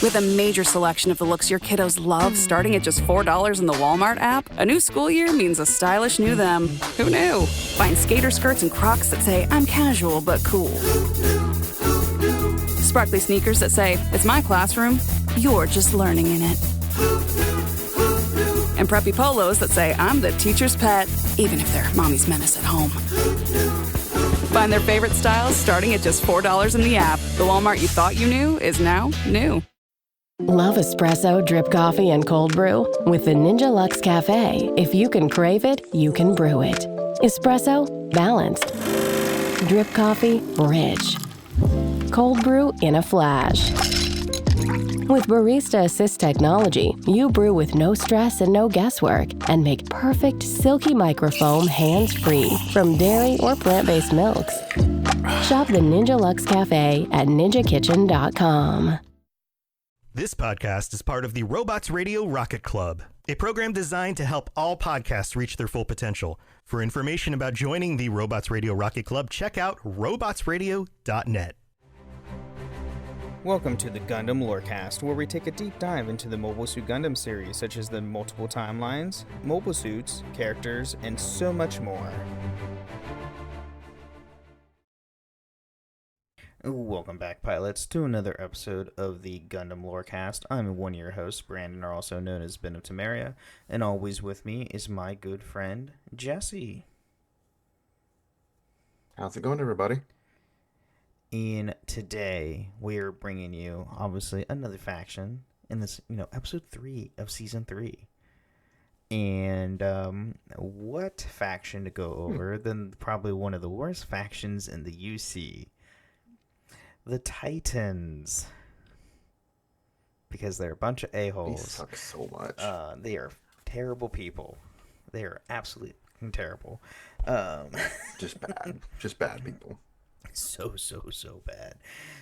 With a major selection of the looks your kiddos love starting at just $4 in the Walmart app, a new school year means a stylish new them. Who knew? Find skater skirts and Crocs that say, I'm casual but cool. Sparkly sneakers that say, it's my classroom, you're just learning in it. And preppy polos that say, I'm the teacher's pet, even if they're mommy's menace at home. Find their favorite styles starting at just $4 in the app. The Walmart you thought you knew is now new. Love espresso, drip coffee, and cold brew? With the Ninja Luxe Cafe, if you can crave it, you can brew it. Espresso, balanced. Drip coffee, rich. Cold brew in a flash. With Barista Assist technology, you brew with no stress and no guesswork and make perfect silky microfoam hands-free from dairy or plant-based milks. Shop the Ninja Luxe Cafe at ninjakitchen.com. This podcast is part of the Robots Radio Rocket Club, a program designed to help all podcasts reach their full potential. For information about joining the Robots Radio Rocket Club, check out robotsradio.net. Welcome to the Gundam Lorecast, where we take a deep dive into the Mobile Suit Gundam series, such as the multiple timelines, mobile suits, characters, and so much more. Welcome back, pilots, to another episode of the Gundam Lorecast. I'm one of your hosts, Brandon, or also known as Ben of Temeria, and always with me is my good friend, Jesse. How's it going, everybody? And today, we're bringing you, obviously, another faction in this, episode 3 of Season 3. And what faction to go over than probably one of the worst factions in the UC? The Titans. Because they're a bunch of a-holes. They suck so much. They are terrible people. They are absolutely terrible. Just bad. Just bad people. So bad.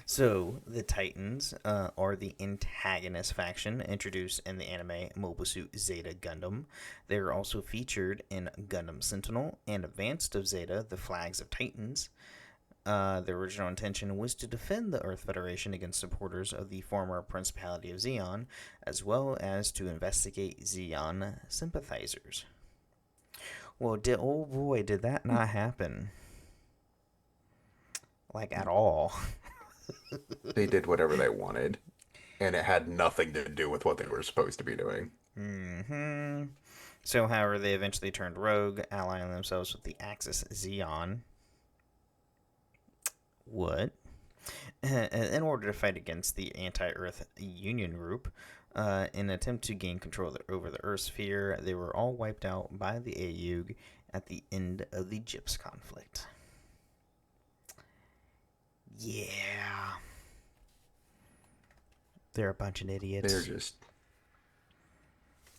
So, the Titans are the antagonist faction introduced in the anime Mobile Suit Zeta Gundam. They are also featured in Gundam Sentinel and Advanced of Zeta, the Flags of Titans. Their original intention was to defend the Earth Federation against supporters of the former Principality of Zeon, as well as to investigate Zeon sympathizers. Well, oh boy, did that not happen. Like, at all. They did whatever they wanted, and it had nothing to do with what they were supposed to be doing. Mm-hmm. So, however, they eventually turned rogue, allying themselves with the Axis Zeon. What? In order to fight against the anti-Earth Union group, in an attempt to gain control over the Earth sphere, they were all wiped out by the AUG at the end of the Gyps conflict. Yeah. They're a bunch of idiots. They're just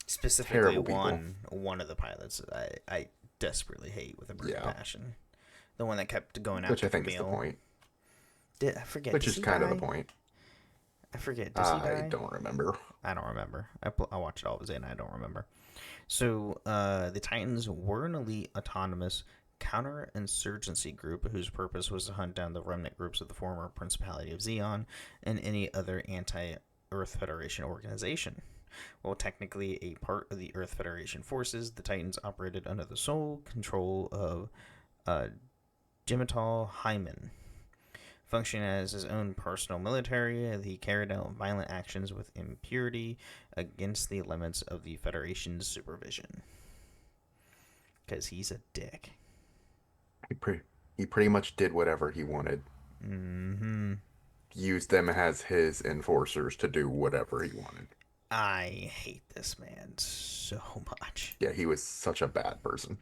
specifically one of the pilots that I desperately hate with a burning passion. The one that kept going after Which I think Camille. is the point. I forget. Which is kind of the point. I forget. Does he die? I don't remember. I don't remember. I watched it all of it and I don't remember. So, the Titans were an elite autonomous counterinsurgency group whose purpose was to hunt down the remnant groups of the former Principality of Zeon and any other anti-Earth Federation organization. While technically a part of the Earth Federation forces, the Titans operated under the sole control of Jimital Hyman. Functioning as his own personal military, he carried out violent actions with impunity against the limits of the Federation's supervision. Because he's a dick. He pretty much did whatever he wanted. Mm-hmm. Used them as his enforcers to do whatever he wanted. I hate this man so much. Yeah, he was such a bad person.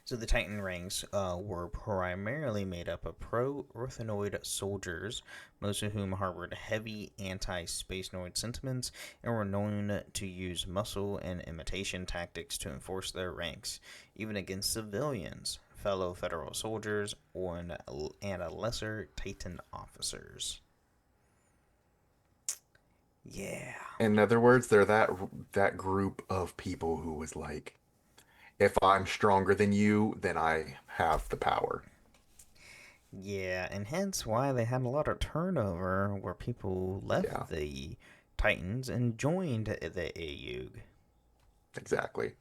So the Titan ranks were primarily made up of pro-Earthenoid soldiers, most of whom harbored heavy anti-Spacenoid sentiments and were known to use muscle and imitation tactics to enforce their ranks, even against civilians, fellow Federal soldiers, and lesser Titan officers. Yeah. In other words, they're that group of people who was like, if I'm stronger than you, then I have the power. Yeah, and hence why they had a lot of turnover where people Yeah, left the Titans and joined the AUG. exactly.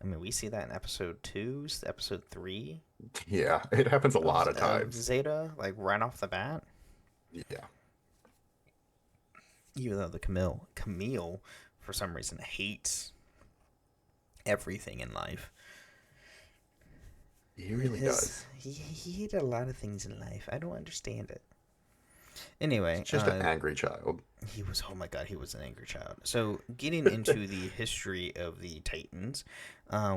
I mean, we see that in episode 2, episode 3 Yeah, it happens a lot of of times. Zeta, like right off the bat. Yeah. Even though the Camille, for some reason, hates everything in life. He really does. He hated a lot of things in life. I don't understand it. Anyway, He's just an angry child. oh my god, he was an angry child. So, getting into the history of the Titans,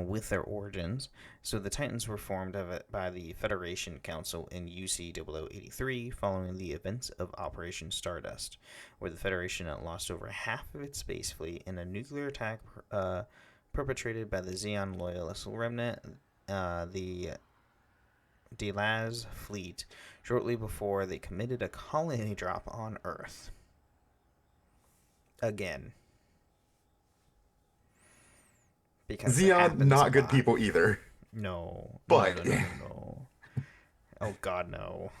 with their origins. So, the Titans were formed by the Federation Council in UC 0083 following the events of Operation Stardust, where the Federation lost over half of its space fleet in a nuclear attack perpetrated by the Xeon Loyalist Remnant, the Delaz fleet, shortly before they committed a colony drop on Earth. Again. Because Xeon, not good people either. No. But No. Oh god, no.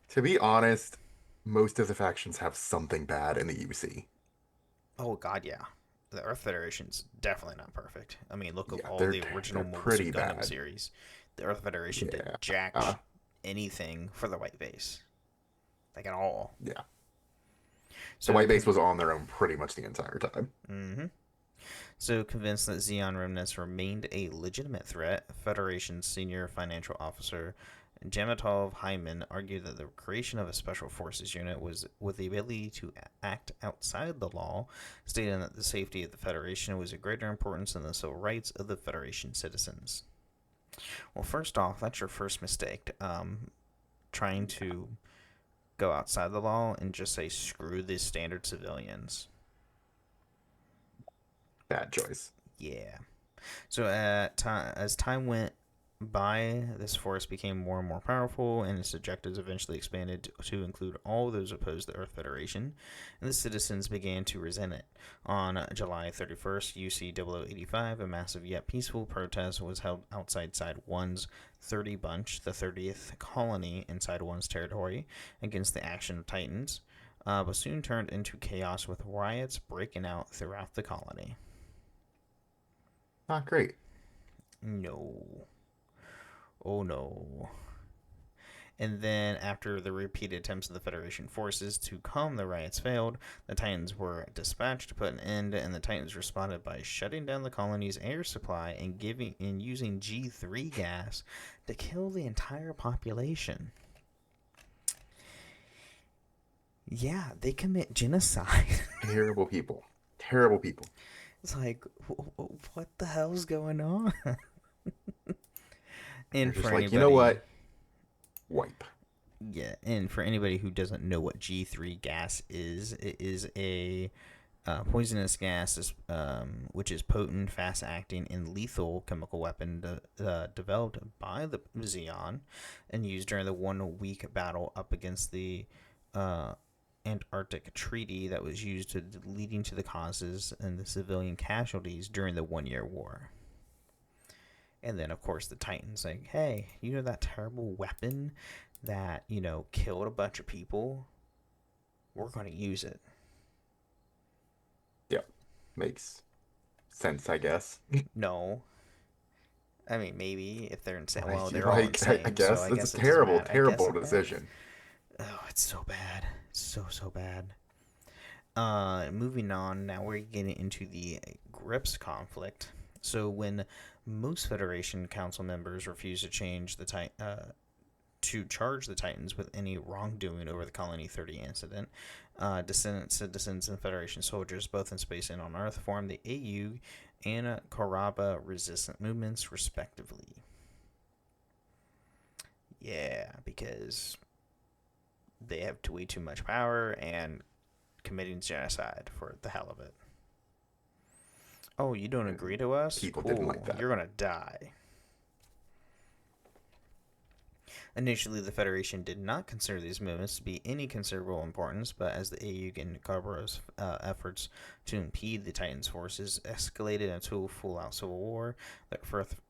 to be honest, most of the factions have something bad in the UC. Oh god, yeah. The Earth Federation's definitely not perfect. I mean, look at Yeah, all they're the original they're Mobile pretty Suit Gundam bad. series. The Earth Federation did Yeah. jack anything for the white base. Like at all. Yeah. So The white base was on their own pretty much the entire time. Mm-hmm. So, convinced that Xeon remnants remained a legitimate threat, Federation's senior financial officer Jamatov Hyman argued that the creation of a special forces unit was with the ability to act outside the law, stating that the safety of the Federation was of greater importance than the civil rights of the Federation citizens. Well, first off, that's your first mistake. Trying to go outside the law and just say screw the standard civilians. Bad choice. Yeah. So as time went by, this force became more and more powerful, and its objectives eventually expanded to include all those opposed to the Earth Federation, and the citizens began to resent it. On July 31st, UC 0085, a massive yet peaceful protest was held outside Side 1's 30 Bunch, the 30th colony in Side 1's territory, against the action of Titans, but soon turned into chaos with riots breaking out throughout the colony. Not great. No. Oh no. And then, after the repeated attempts of the Federation forces to calm the riots failed, the Titans were dispatched to put an end, and the Titans responded by shutting down the colony's air supply and using G3 gas to kill the entire population. Yeah, they commit genocide. Terrible people. Terrible people. It's like, what the hell's going on? And They're just for like, anybody, you know what? Wipe. Yeah, and for anybody who doesn't know what G3 gas is, it is a poisonous gas, which is potent, fast-acting, and lethal chemical weapon developed by the Xeon and used during the 1 week battle up against the Antarctic Treaty that was used leading to the causes and the civilian casualties during the 1 year war. And then, of course, the Titans like, hey, you know that terrible weapon that, killed a bunch of people? We're going to use it. Yep. Makes sense, I guess. No. I mean, maybe if they're insane. Like, Well, they're all insane. I guess so I it's guess a it doesn't terrible, matter. terrible decision. Oh, it's so bad. So bad. Moving on, now we're getting into the Grips conflict. So when most Federation Council members refused to charge the Titans with any wrongdoing over the Colony 30 incident, citizens, and Federation soldiers, both in space and on Earth, formed the AU and Karaba resistant movements, respectively. Yeah, because they have way too much power and committing genocide for the hell of it. Oh, you don't agree to us? People cool. didn't like that. You're gonna die. Initially, the Federation did not consider these movements to be any considerable importance, but as the AUG and Cabro's efforts to impede the Titans' forces escalated into a full-out civil war, the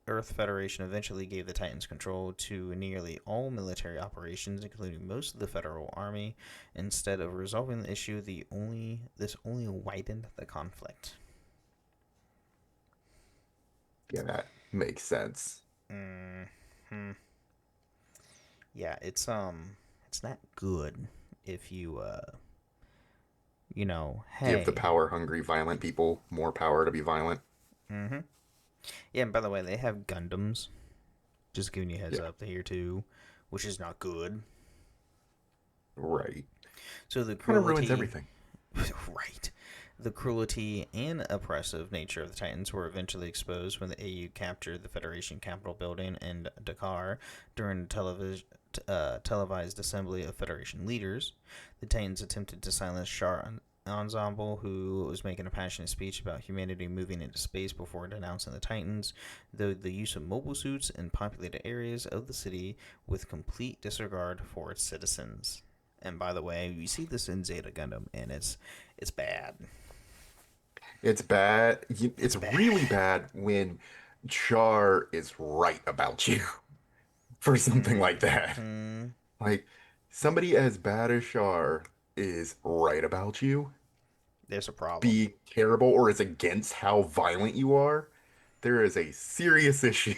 Earth Federation eventually gave the Titans control to nearly all military operations, including most of the Federal Army. Instead of resolving the issue, this only widened the conflict. Yeah, that makes sense. Yeah, it's not good if you hey. Give the power-hungry, violent people more power to be violent. Mm-hmm. Yeah, and by the way, they have Gundams. Just giving you a heads up here too, which is not good. Right. So the kind of ruins cruelty, everything. right? The cruelty and oppressive nature of the Titans were eventually exposed when the AU captured the Federation Capitol building in Dakar during a televised assembly of Federation leaders. The Titans attempted to silence Char Ensemble, who was making a passionate speech about humanity moving into space before denouncing the Titans, though the use of mobile suits in populated areas of the city with complete disregard for its citizens. And by the way, you see this in Zeta Gundam, and it's bad. It's bad. It's really bad when Char is right about you for something like that. Like, somebody as bad as Char is right about you, There's a problem. be terrible, or is against how violent you are, there is a serious issue.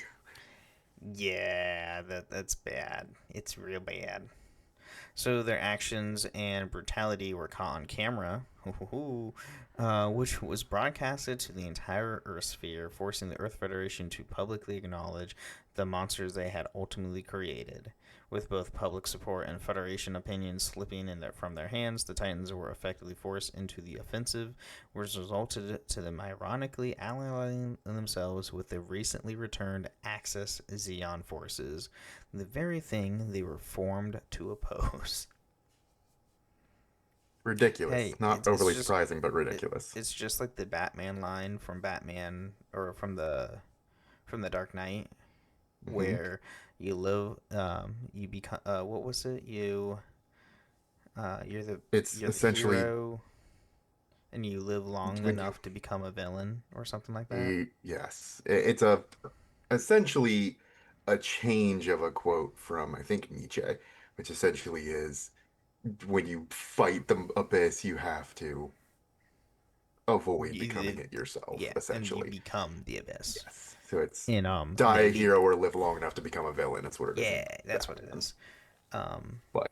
Yeah, that's bad. It's real bad. So their actions and brutality were caught on camera, which was broadcasted to the entire Earth sphere, forcing the Earth Federation to publicly acknowledge the monsters they had ultimately created. With both public support and Federation opinions slipping from their hands, the Titans were effectively forced into the offensive, which resulted to them ironically allying themselves with the recently returned Axis Zeon forces, the very thing they were formed to oppose. Ridiculous. Hey, Not overly surprising, but ridiculous. It's just like the Batman line from Batman, or from the Dark Knight, where you live, you become, what was it? You're essentially the hero, and you live long enough to become a villain, or something like that. Yes. It's essentially a change of a quote from, I think, Nietzsche, which essentially is, when you fight the abyss, you have to avoid becoming it yourself, essentially. And you become the abyss. Yes. So it's in die a hero or live long enough to become a villain. That's what it is. Yeah, that's what it is. But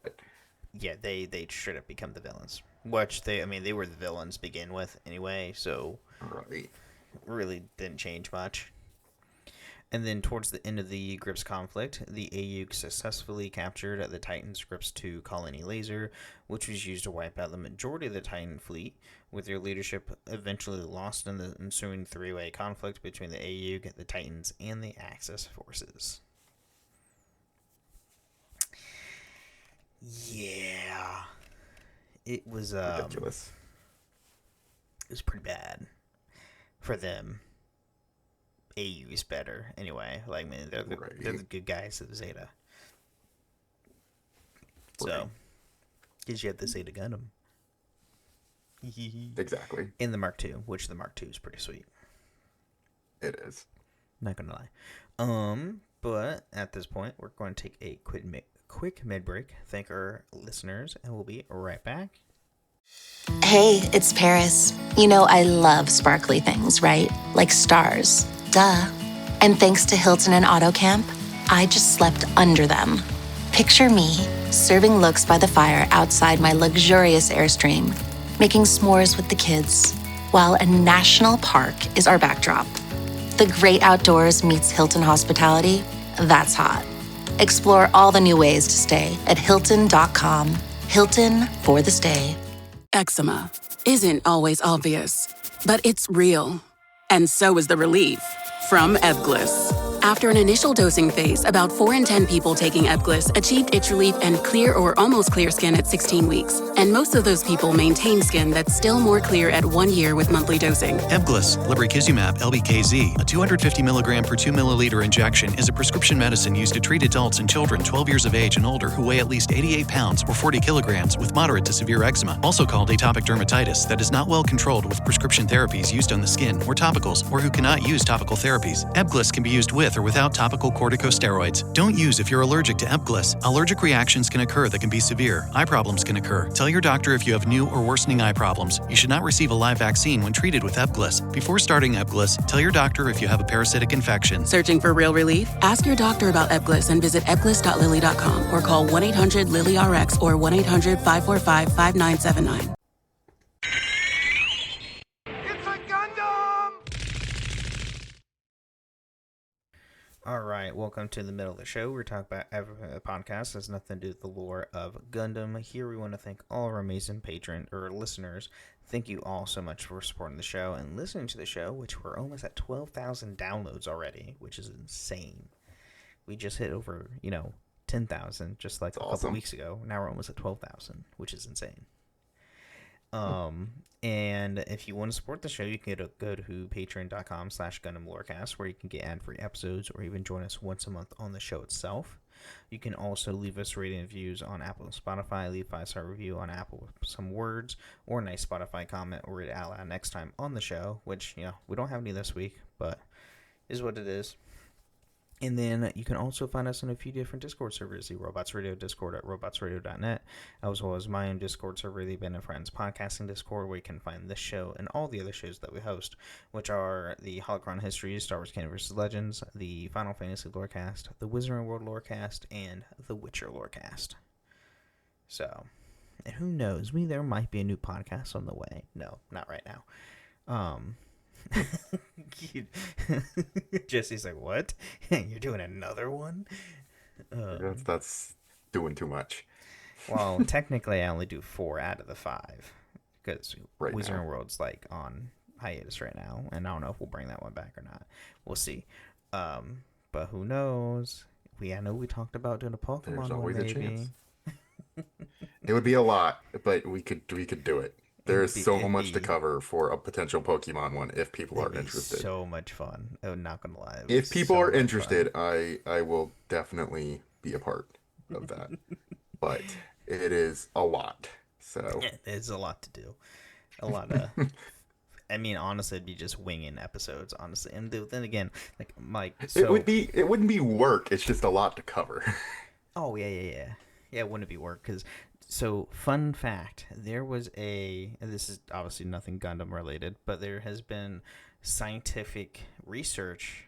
yeah, they straight up become the villains. Which they were the villains to begin with anyway, so right. Really didn't change much. And then towards the end of the Grips conflict, the AU successfully captured the Titan's Grips 2 colony laser, which was used to wipe out the majority of the Titan fleet, with their leadership eventually lost in the ensuing three-way conflict between the AU, the Titans, and the Axis forces. Yeah. It was ridiculous. It was pretty bad for them. AU is better anyway. Like, man, they're the good guys of Zeta. So, because you have the Zeta Gundam. Exactly. In the Mark II, which the Mark II is pretty sweet. It is. Not gonna lie. But at this point, we're going to take a quick mid break. Thank our listeners, and we'll be right back. Hey, it's Paris. You know I love sparkly things, right? Like stars. Duh. And thanks to Hilton and AutoCamp, I just slept under them. Picture me, serving looks by the fire outside my luxurious Airstream, making s'mores with the kids, while a national park is our backdrop. The great outdoors meets Hilton hospitality. That's hot. Explore all the new ways to stay at Hilton.com. Hilton for the stay. Eczema isn't always obvious, but it's real. And so is the relief from Evglis. After an initial dosing phase, about 4 in 10 people taking Ebglyss achieved itch relief and clear or almost clear skin at 16 weeks. And most of those people maintain skin that's still more clear at 1 year with monthly dosing. Ebglyss, lebrikizumab LBKZ, a 250 milligram per 2 milliliter injection, is a prescription medicine used to treat adults and children 12 years of age and older who weigh at least 88 pounds or 40 kilograms with moderate to severe eczema, also called atopic dermatitis, that is not well controlled with prescription therapies used on the skin or topicals, or who cannot use topical therapies. Ebglyss can be used with or without topical corticosteroids. Don't use if you're allergic to Ebglyss. Allergic reactions can occur that can be severe. Eye problems can occur. Tell your doctor if you have new or worsening eye problems. You should not receive a live vaccine when treated with Ebglyss. Before starting Ebglyss, tell your doctor if you have a parasitic infection. Searching for real relief? Ask your doctor about Ebglyss and visit ebglyss.lilly.com or call 1-800-LILY-RX or 1-800-545-5979. All right, welcome to the middle of the show. We're talking about a podcast that has nothing to do with the lore of Gundam. Here we want to thank all of our amazing patron or listeners. Thank you all so much for supporting the show and listening to the show, which we're almost at 12,000 downloads already, which is insane. We just hit over, 10,000 just like a couple weeks ago. Now we're almost at 12,000, which is insane. And if you want to support the show, you can go to patreon.com/GundamLoreCast, where you can get ad-free episodes or even join us once a month on the show itself. You can also leave us rating and reviews on Apple and Spotify. Leave a 5-star review on Apple with some words or a nice Spotify comment, or read it out loud next time on the show, which, we don't have any this week, but is what it is. And then you can also find us on a few different Discord servers, the Robots Radio Discord at robotsradio.net, as well as my own Discord server, the Ben and Friends Podcasting Discord, where you can find this show and all the other shows that we host, which are the Holocron Histories, Star Wars Canon vs. Legends, the Final Fantasy Lorecast, the Wizarding World Lorecast, and the Witcher Lorecast. So, and who knows, there might be a new podcast on the way. No, not right now. Jesse's like, what? You're doing another one? That's doing too much. Well, technically I only do 4 out of the 5 because Wizarding World's like on hiatus right now, and I don't know if we'll bring that one back or not. We'll see. But who knows? I know we talked about doing a Pokemon. There's always one, a maybe. chance. It would be a lot, but we could do it. There is so much to cover for a potential Pokemon one if people are interested. So much fun. I'm not gonna lie. If people are interested, I will definitely be a part of that. But it is a lot. So it's a lot to do. A lot of. I mean, honestly, it'd be just winging episodes, honestly. And then again, so... it wouldn't be work. It's just a lot to cover. Oh yeah. Yeah, it wouldn't be work because. So, fun fact, there was this is obviously nothing Gundam related, but there has been scientific research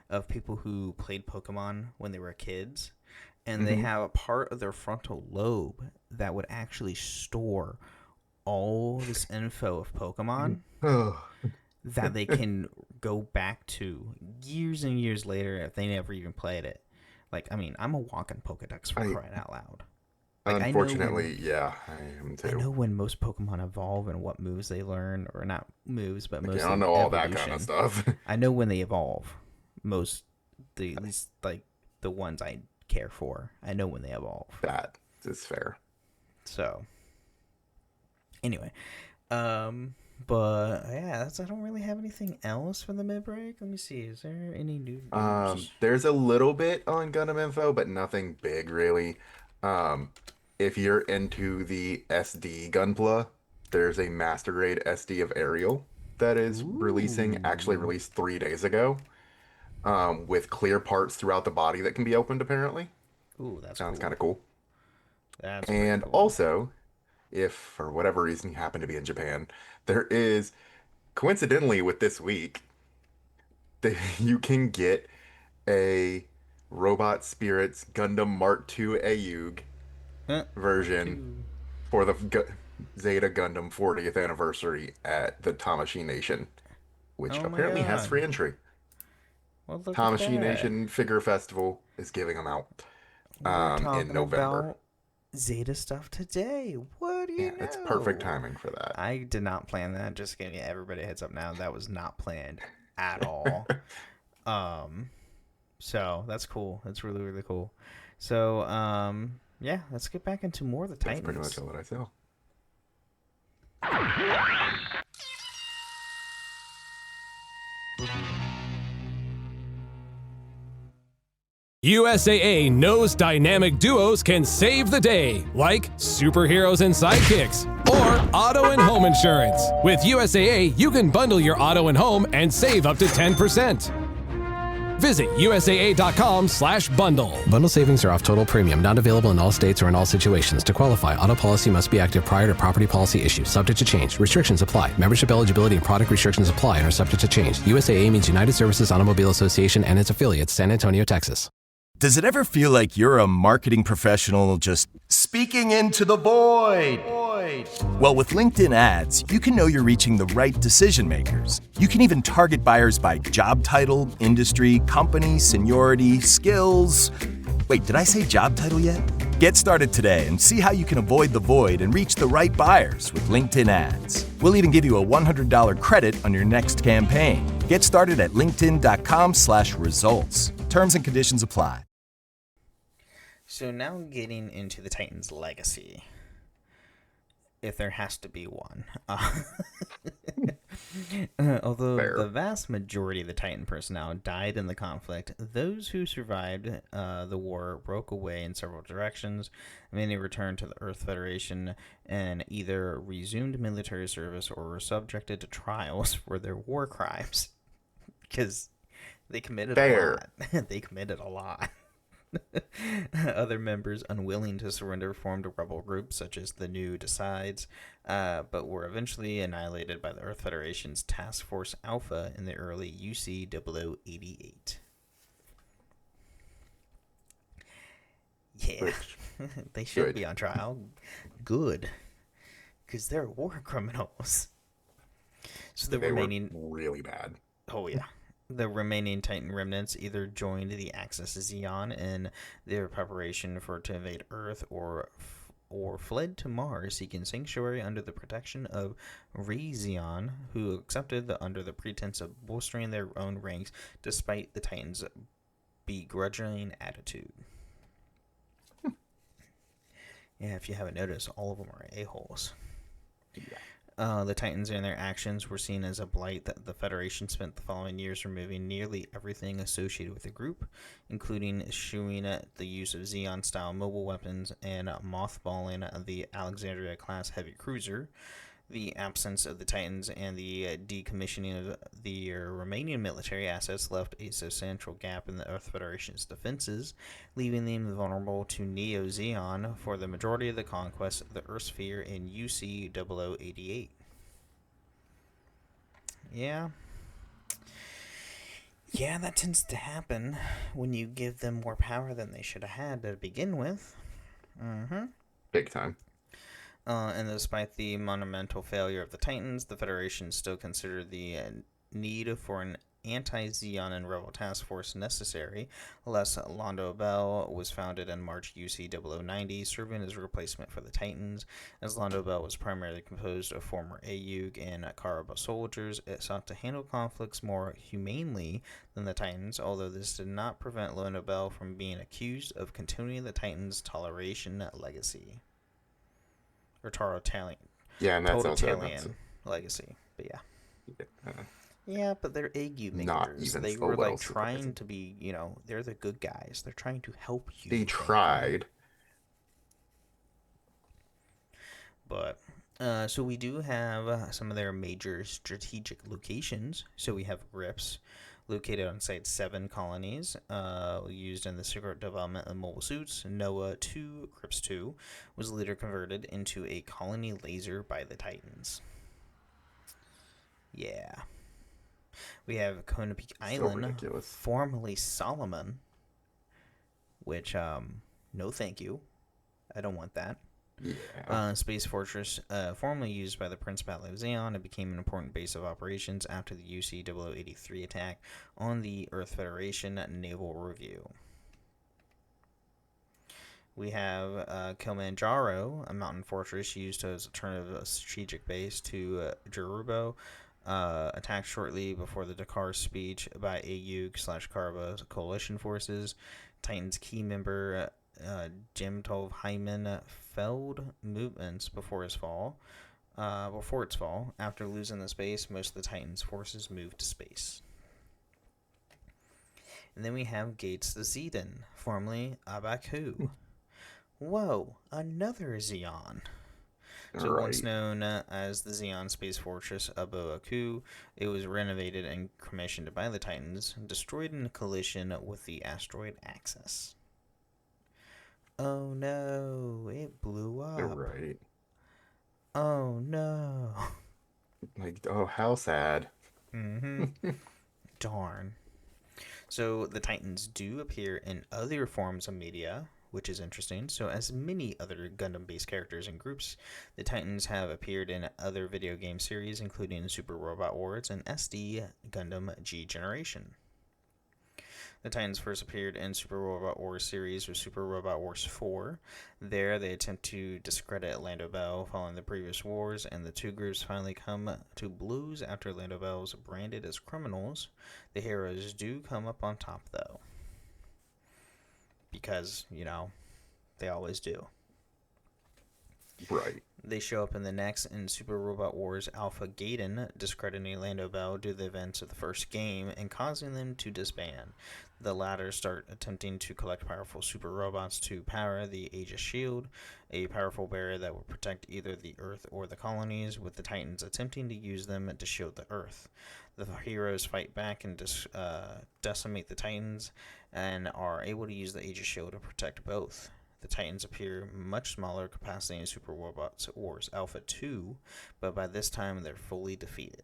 of people who played Pokemon when they were kids, and they have a part of their frontal lobe that would actually store all this info of Pokemon that they can go back to years and years later if they never even played it. I'm a walking Pokedex for crying out loud. Unfortunately, I am too. I know when most Pokemon evolve and what moves they learn, or not moves, but most. I don't know all that kind of stuff. I know when they evolve. At least the ones I care for. I know when they evolve. That is fair. So, anyway, but yeah, I don't really have anything else for the mid break. Let me see. Is there any new? There's a little bit on Gundam info, but nothing big really. If you're into the SD Gunpla, there's a Master Grade SD of Ariel that is actually released 3 days ago, with clear parts throughout the body that can be opened, apparently. Ooh, that sounds kind of cool. That's and cool. Also, if for whatever reason you happen to be in Japan, there is, coincidentally with this week, you can get a Robot Spirits Gundam Mark II Ayug version for the Zeta Gundam 40th anniversary at the Tamashii Nation, which apparently has free entry. Well, Tamashii Nation Figure Festival is giving them out in November. About Zeta stuff today. What do you know? It's perfect timing for that. I did not plan that. Just giving everybody a heads up now. That was not planned at all. So that's cool. That's really, really cool. So, yeah, let's get back into more of the Titans. That's pretty much all that I saw. USAA knows dynamic duos can save the day, like superheroes and sidekicks, or auto and home insurance. With USAA, you can bundle your auto and home and save up to 10%. Visit USAA.com/bundle. Bundle savings are off total premium, not available in all states or in all situations. To qualify, auto policy must be active prior to property policy issue, subject to change. Restrictions apply. Membership eligibility and product restrictions apply and are subject to change. USAA means United Services Automobile Association and its affiliates, San Antonio, Texas. Does it ever feel like you're a marketing professional just speaking into the void? Well, with LinkedIn ads, you can know you're reaching the right decision makers. You can even target buyers by job title, industry, company, seniority, skills. Wait, did I say job title yet? Get started today and see how you can avoid the void and reach the right buyers with LinkedIn ads. We'll even give you a $100 credit on your next campaign. Get started at linkedin.com/results. Terms and conditions apply. So now getting into the Titans' legacy, if there has to be one. Although the vast majority of the Titan personnel died in the conflict, those who survived the war broke away in several directions. Many returned to the Earth Federation and either resumed military service or were subjected to trials for their war crimes. Because they committed a lot. They committed a lot. Other members, unwilling to surrender, formed a rebel group such as the New Decides, but were eventually annihilated by the Earth Federation's Task Force Alpha in the early UC 0088. Yeah, they should be on trial. Good, because they're war criminals. So the remaining were really bad. Oh yeah. The remaining Titan remnants either joined the Axis Zeon in their preparation to invade Earth, or fled to Mars, seeking sanctuary under the protection of Zeon, who accepted under the pretense of bolstering their own ranks, despite the Titans' begrudging attitude. Yeah, if you haven't noticed, all of them are a-holes. Yeah. The Titans and their actions were seen as a blight that the Federation spent the following years removing nearly everything associated with the group, including eschewing the use of Zeon-style mobile weapons and mothballing the Alexandria-class heavy cruiser. The absence of the Titans and the decommissioning of the remaining military assets left a substantial gap in the Earth Federation's defenses, leaving them vulnerable to Neo-Zeon for the majority of the conquest of the Earth Sphere in UC 0088. Yeah, that tends to happen when you give them more power than they should have had to begin with. Big time. And despite the monumental failure of the Titans, the Federation still considered the need for an anti-Zeon and Rebel task force necessary. Les Londo Bell was founded in March UC 0090, serving as a replacement for the Titans. As Londo Bell was primarily composed of former AUG and Karaba soldiers, it sought to handle conflicts more humanely than the Titans, although this did not prevent Londo Bell from being accused of continuing the Titans' toleration legacy. Or Totalitarian legacy. But yeah. Yeah, but they're AU makers. They were like trying to be, they're the good guys. They're trying to help you. They tried. But, so we do have some of their major strategic locations. So we have RIPS, located on Site 7 colonies, used in the secret development of mobile suits. NOAA 2, CRIPS 2, was later converted into a colony laser by the Titans. Yeah. We have Kona Peak Island, formerly Solomon, which, no thank you. I don't want that. Yeah. Space Fortress, formerly used by the Principality of Zeon, it became an important base of operations after the UC 0083 attack on the Earth Federation Naval Review. We have Kilimanjaro, a mountain fortress used as an alternative strategic base to Jarubo, attacked shortly before the Dakar speech by AU/Karva coalition forces. Titans key member Jim Tov Hyman failed movements before its fall. After losing the space, most of the Titans' forces moved to space. And then we have Gates the Zetan, formerly Abaku. Whoa, another Zeon. So once known as the Zeon Space Fortress Aboaku, it was renovated and commissioned by the Titans, destroyed in a collision with the asteroid Axis. Oh no, it blew up. Right. Oh no. Like, oh, how sad. Darn. So the Titans do appear in other forms of media, which is interesting. So as many other Gundam-based characters and groups, the Titans have appeared in other video game series, including Super Robot Wars and SD Gundam G Generation. The Titans first appeared in Super Robot Wars series with Super Robot Wars 4. There, they attempt to discredit Lando Bell following the previous wars, and the two groups finally come to blows after Lando Bell's branded as criminals. The heroes do come up on top, though. Because, they always do. Right. They show up in the next in Super Robot Wars Alpha Gaiden, discrediting Lando Bell due to the events of the first game and causing them to disband. The latter start attempting to collect powerful super robots to power the Aegis Shield, a powerful barrier that will protect either the Earth or the colonies, with the Titans attempting to use them to shield the Earth. The heroes fight back and decimate the Titans and are able to use the Aegis Shield to protect both. The Titans appear much smaller capacity in Super Robot Wars Alpha 2, but by this time they're fully defeated.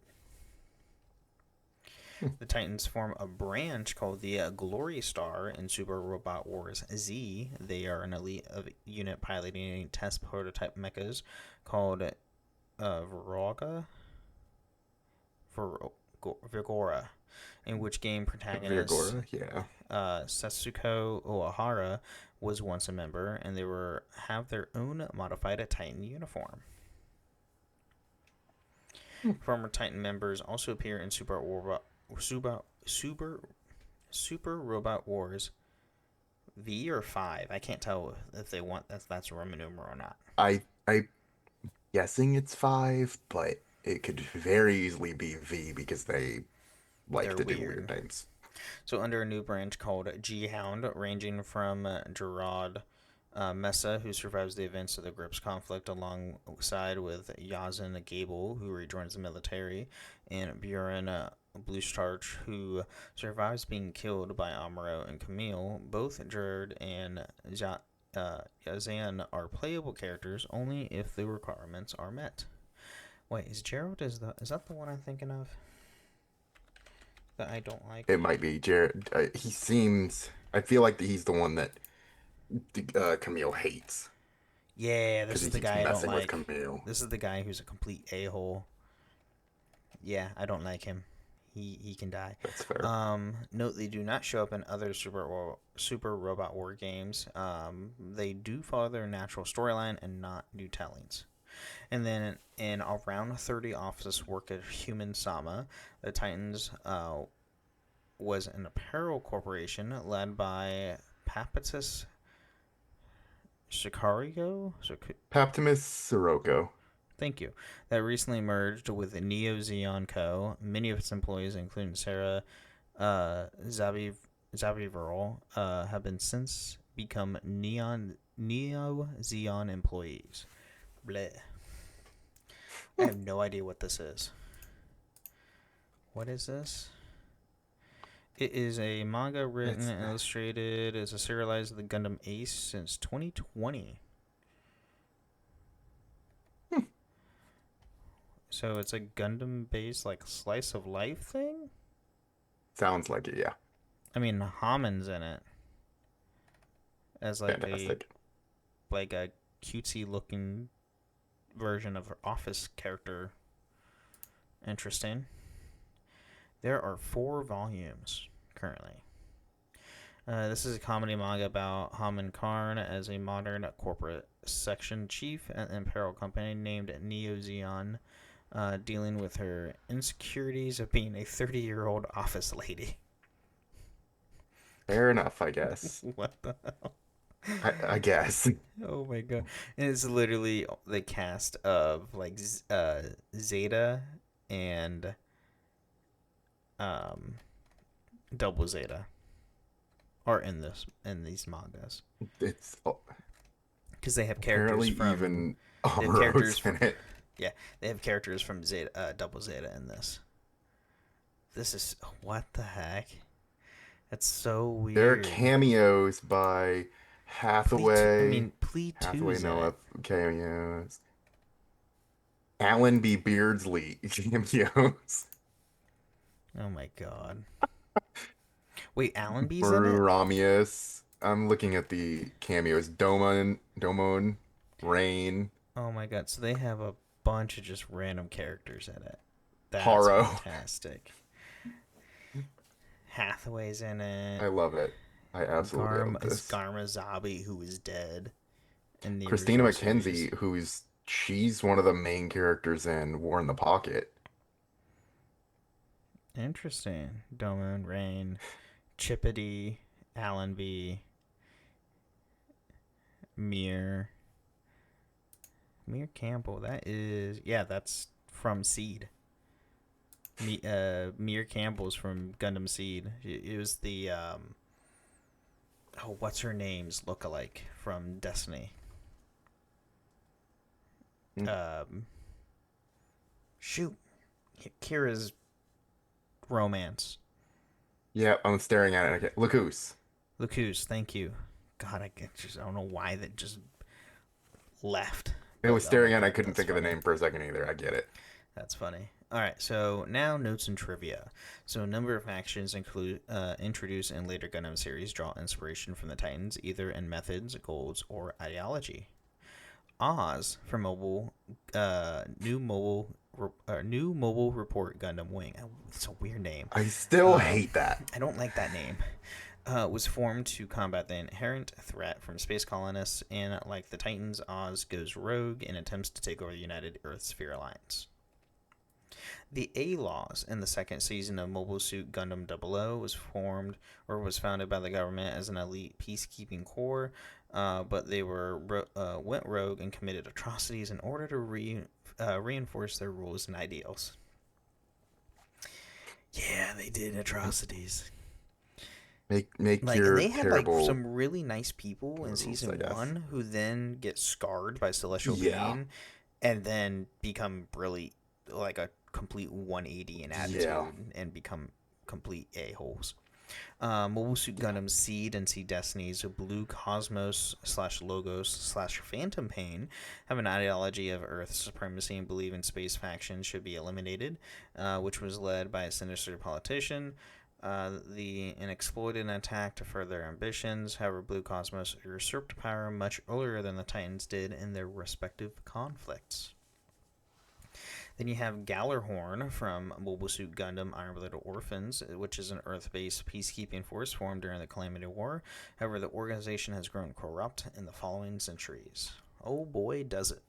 The Titans form a branch called the Glory Star in Super Robot Wars Z. They are an elite unit piloting test prototype mechas called Vigora, in which game protagonist Setsuko Oahara was once a member, and they have their own modified Titan uniform. Former Titan members also appear in Super Robot Wars V or 5. I can't tell if that's a Roman numeral or not. I'm guessing it's 5, but it could very easily be V because they're do weird names. So under a new branch called G-Hound, ranging from Gerard Mesa, who survives the events of the group's conflict alongside with Yazan Gable, who rejoins the military, and Buren Bluestarch, who survives being killed by Amuro and Camille. Both Gerard and Yazan are playable characters only if the requirements are met. Wait, is Gerald is that the one I'm thinking of? That I don't like. It might be Jared. He seems. I feel like he's the one that Camille hates. Yeah, this is the guy I don't like. Camille. This is the guy who's a complete a-hole. Yeah, I don't like him. He can die. That's fair. Note they do not show up in other Super Robot War games. They do follow their natural storyline and not new tellings. And then in around 30 offices work at Human Sama, the Titans was an apparel corporation led by Papatus Sicario? Paptimus Sirocco. Thank you. That recently merged with Neo Zeon Co. Many of its employees, including Sarah Zabiverl, have been since become Neo Zeon employees. Bleh. I have no idea what this is. What is this? It is a manga written and illustrated as a serialized the Gundam Ace since 2020. So it's a Gundam-based, slice of life thing? Sounds like it, yeah. I mean, Hamon's in it. As Fantastic. a cutesy-looking version of her office character. Interesting. There are 4 volumes currently. This is a comedy manga about Hamon Karn as a modern corporate section chief at an apparel company named Neo Zeon dealing with her insecurities of being a 30-year-old office lady. Fair enough, I guess. What the hell? I guess. Oh my god. And it's literally the cast of like Zeta and Double Zeta are in these mangas. It's Because they have characters apparently from even they have Amuro's characters in it. Yeah, they have characters from Zeta, Double Zeta in this. This is what the heck? That's so weird. There are cameos by Hathaway. Hathaway Pleatu's Noah cameos. Alan B. Beardsley cameos. Oh my god. Wait, Alan B's Bru in it? Ramius. I'm looking at the cameos. Domon, Rain. Oh my god, so they have a bunch of just random characters in it. That's Haro. fantastic. Hathaway's in it. I love it. I absolutely love this. Garma Zabi, who is dead. In the Christina original McKenzie, series. she's one of the main characters in War in the Pocket. Interesting. Domon, Rain, Chippity, Allenby, Mir Campbell. That's from Seed. Mir Campbell's from Gundam Seed. It was the what's her name's lookalike from Destiny. Shoot, Kira's romance. Yeah, I'm staring at it. Okay. Lacus, thank you. God, I don't know why that just left. I was staring at it. I couldn't think of the name for a second either. I get it. That's funny. All right, so now notes and trivia. So a number of factions introduced in later Gundam series draw inspiration from the Titans, either in methods, goals, or ideology. Oz for new mobile report Gundam Wing. It's a weird name. I still hate that. I don't like that name. Was formed to combat the inherent threat from space colonists, and like the Titans, Oz goes rogue and attempts to take over the United Earth Sphere Alliance. The A-Laws in the second season of Mobile Suit Gundam 00 was founded by the government as an elite peacekeeping corps, but they went rogue and committed atrocities in order to reinforce their rules and ideals. Yeah, they did atrocities. Make your they had terrible some really nice people in season 1 who then get scarred by celestial pain and then become really like a complete 180 in attitude and become complete a-holes. Mobile Suit Gundam Seed and Seed Destinies Blue Cosmos /Logos /Phantom Pain have an ideology of Earth supremacy and believe in space factions should be eliminated, which was led by a sinister politician. And exploited an attack to further ambitions. However, Blue Cosmos usurped power much earlier than the Titans did in their respective conflicts. Then you have Gallarhorn from Mobile Suit Gundam Iron-Blooded Orphans, which is an Earth-based peacekeeping force formed during the Calamity War. However, the organization has grown corrupt in the following centuries. Oh boy, does it.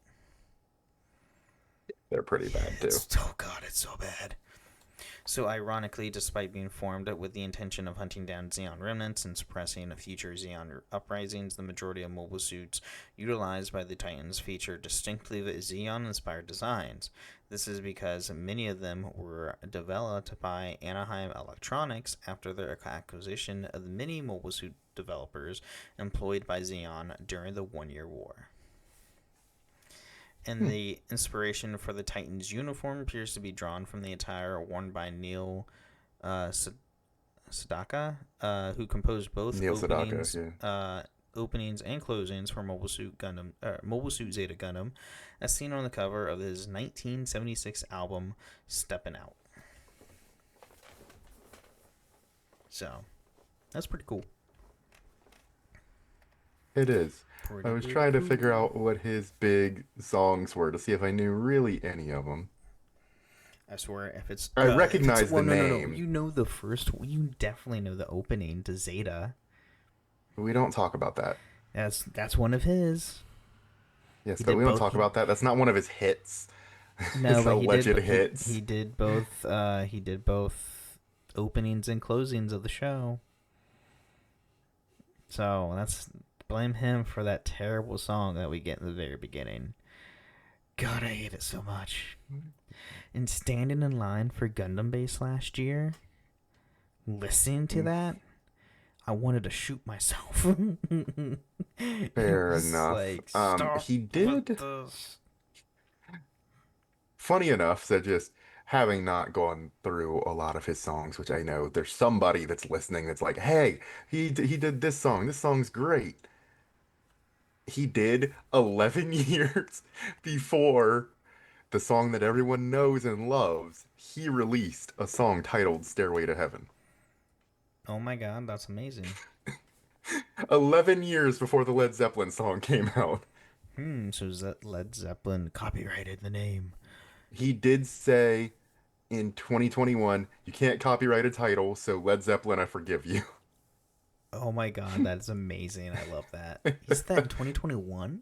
They're pretty bad, too. Oh god, it's so bad. So ironically, despite being formed with the intention of hunting down Zeon remnants and suppressing future Zeon uprisings, the majority of mobile suits utilized by the Titans feature distinctly Zeon-inspired designs. This is because many of them were developed by Anaheim Electronics after their acquisition of the many mobile suit developers employed by Zeon during the One-Year War. And the inspiration for the Titans uniform appears to be drawn from the attire worn by Neil Sedaka, who composed both openings and closings for Mobile Suit Zeta Gundam, as seen on the cover of his 1976 album Steppin' Out. So, that's pretty cool. It is. I was trying to figure out what his big songs were to see if I knew really any of them. I swear, if it's... I recognize the name. No. You know the first... You definitely know the opening to Zeta. We don't talk about that. That's one of his. Yes, but we don't talk about that. That's not one of his hits. No, his but alleged he hits. He did both. He did both openings and closings of the show. So blame him for that terrible song that we get in the very beginning. God, I hate it so much. And standing in line for Gundam Base last year, listening to that, I wanted to shoot myself. Fair It's enough. like, stop He did. with this. Funny enough, so just having not gone through a lot of his songs, which I know there's somebody that's listening that's like, hey, he did this song. This song's great. He did 11 years before the song that everyone knows and loves. He released a song titled Stairway to Heaven. Oh my god, that's amazing. 11 years before the Led Zeppelin song came out. So Led Zeppelin copyrighted the name. He did say in 2021, you can't copyright a title, so Led Zeppelin, I forgive you. Oh my god, that's amazing. I love that. He said that in 2021?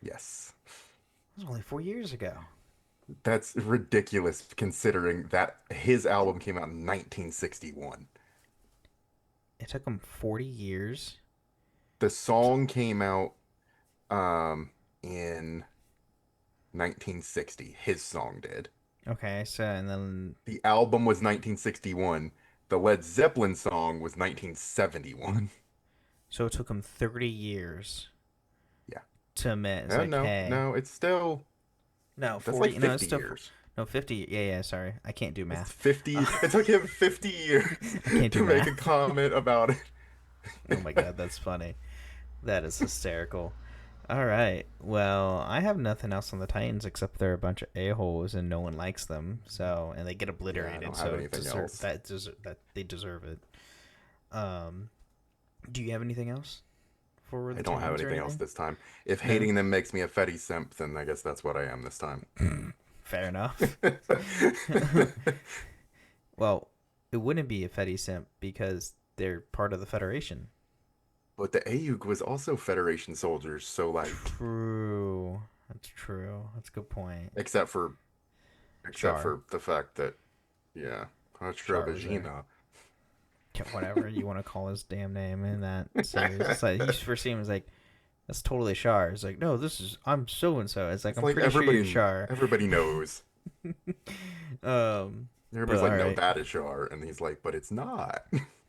Yes. That was only 4 years ago. That's ridiculous considering that his album came out in 1961. It took him 40 years? The song came out in 1960. His song did. Okay, so and then The album was 1961. The Led Zeppelin song was 1971. so it took him 30 years. Yeah. To admit, it's like, no, hey, no, it's still no, that's 40. like 50 No, it's still years. no 50. Yeah, sorry, I can't do It's math. 50. It took him 50 years can't to do make math. a comment about it. Oh my god, that's funny. That is hysterical. All right. Well, I have nothing else on the Titans except they're a bunch of a-holes and no one likes them. So, and they get obliterated. don't have So anything else. that they deserve it. Do you have anything else for the I don't have Titans or anything else anything? this time. If hating them makes me a Fetty simp, then I guess that's what I am this time. Fair enough. Well, it wouldn't be a Fetty simp because they're part of the Federation. But the Ayuk was also Federation soldiers, so like, True. That's true. That's a good point. except for Char. the fact that, yeah, Char was there. Vagina. Whatever you want to call his damn name in that series. It's like, he first seen him was like, that's totally Char. It's like, no, I'm so and so. It's like, I'm pretty sure you're Char. Everybody knows. Everybody's like, no, right. that is Char, and he's like, but it's not.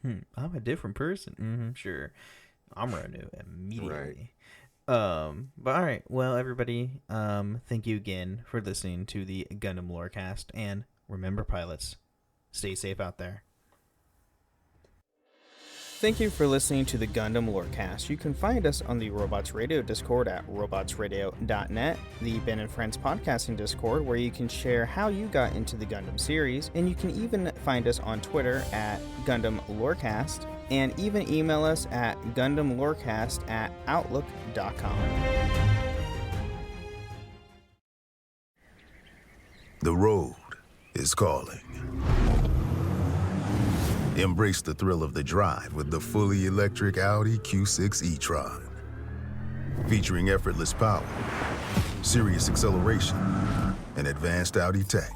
I'm a different person. Sure. Amuro knew immediately. Right. But all right. Well, everybody, thank you again for listening to the Gundam Lorecast, and remember, pilots, stay safe out there. Thank you for listening to the Gundam Lorecast. You can find us on the Robots Radio Discord at robotsradio.net, the Ben and Friends Podcasting Discord, where you can share how you got into the Gundam series, and you can even find us on Twitter at Gundam Lorecast, and even email us at gundamlorecast@outlook.com. The road is calling. Embrace the thrill of the drive with the fully electric Audi Q6 e-tron. Featuring effortless power, serious acceleration, and advanced Audi tech.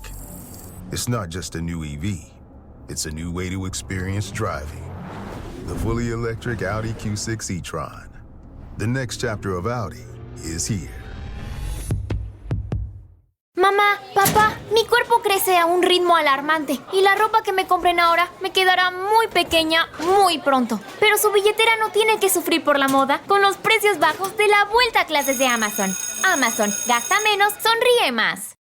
It's not just a new EV, it's a new way to experience driving. The fully electric Audi Q6 e-tron. The next chapter of Audi is here. Mamá, papá, mi cuerpo crece a un ritmo alarmante y la ropa que me compren ahora me quedará muy pequeña muy pronto. Pero su billetera no tiene que sufrir por la moda con los precios bajos de la vuelta a clases de Amazon. Amazon, gasta menos, sonríe más.